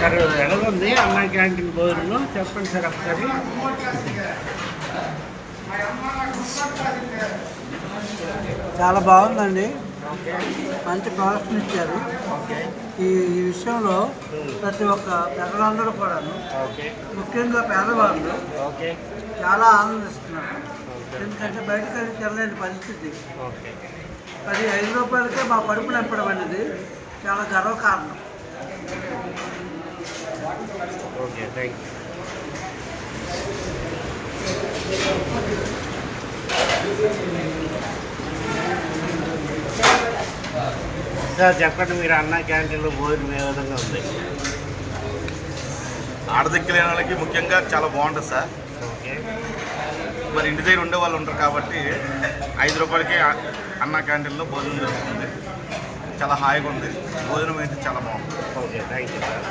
Sir ఎలాగుంది అన్నా canteen భోజనం చెప్పండి సార్ ఒకసారి. చాలా బాగుందండి. మంచి ప్రొడక్షన్ ఇచ్చారు. ఈ విషయంలో ప్రతి ఒక్క ప్రజలందరూ కూడా, ముఖ్యంగా పేదవాళ్ళు చాలా ఆనందిస్తున్నారు. ఎందుకంటే బయటకు వెళ్ళి తినలేని పరిస్థితి. అది 5 రూపాయలకే మా కడుపు నింపడం అనేది చాలా గర్వకారణం. Okay, thank you sir. చెప్పండి, మీరు అన్నా క్యాంటీన్లో భోజనం ఏ విధంగా ఉంది? ఆడదిక్కులేని వాళ్ళకి ముఖ్యంగా చాలా బాగుంటుంది సార్. ఓకే. మరి ఇంటి దగ్గర ఉండే వాళ్ళు ఉంటారు కాబట్టి 5 రూపాయలకి అన్నా క్యాంటీన్లో భోజనం దొరుకుతుంది. చాలా హాయిగా ఉంది. భోజనం అయితే చాలా బాగుంది. Okay, thank you sir.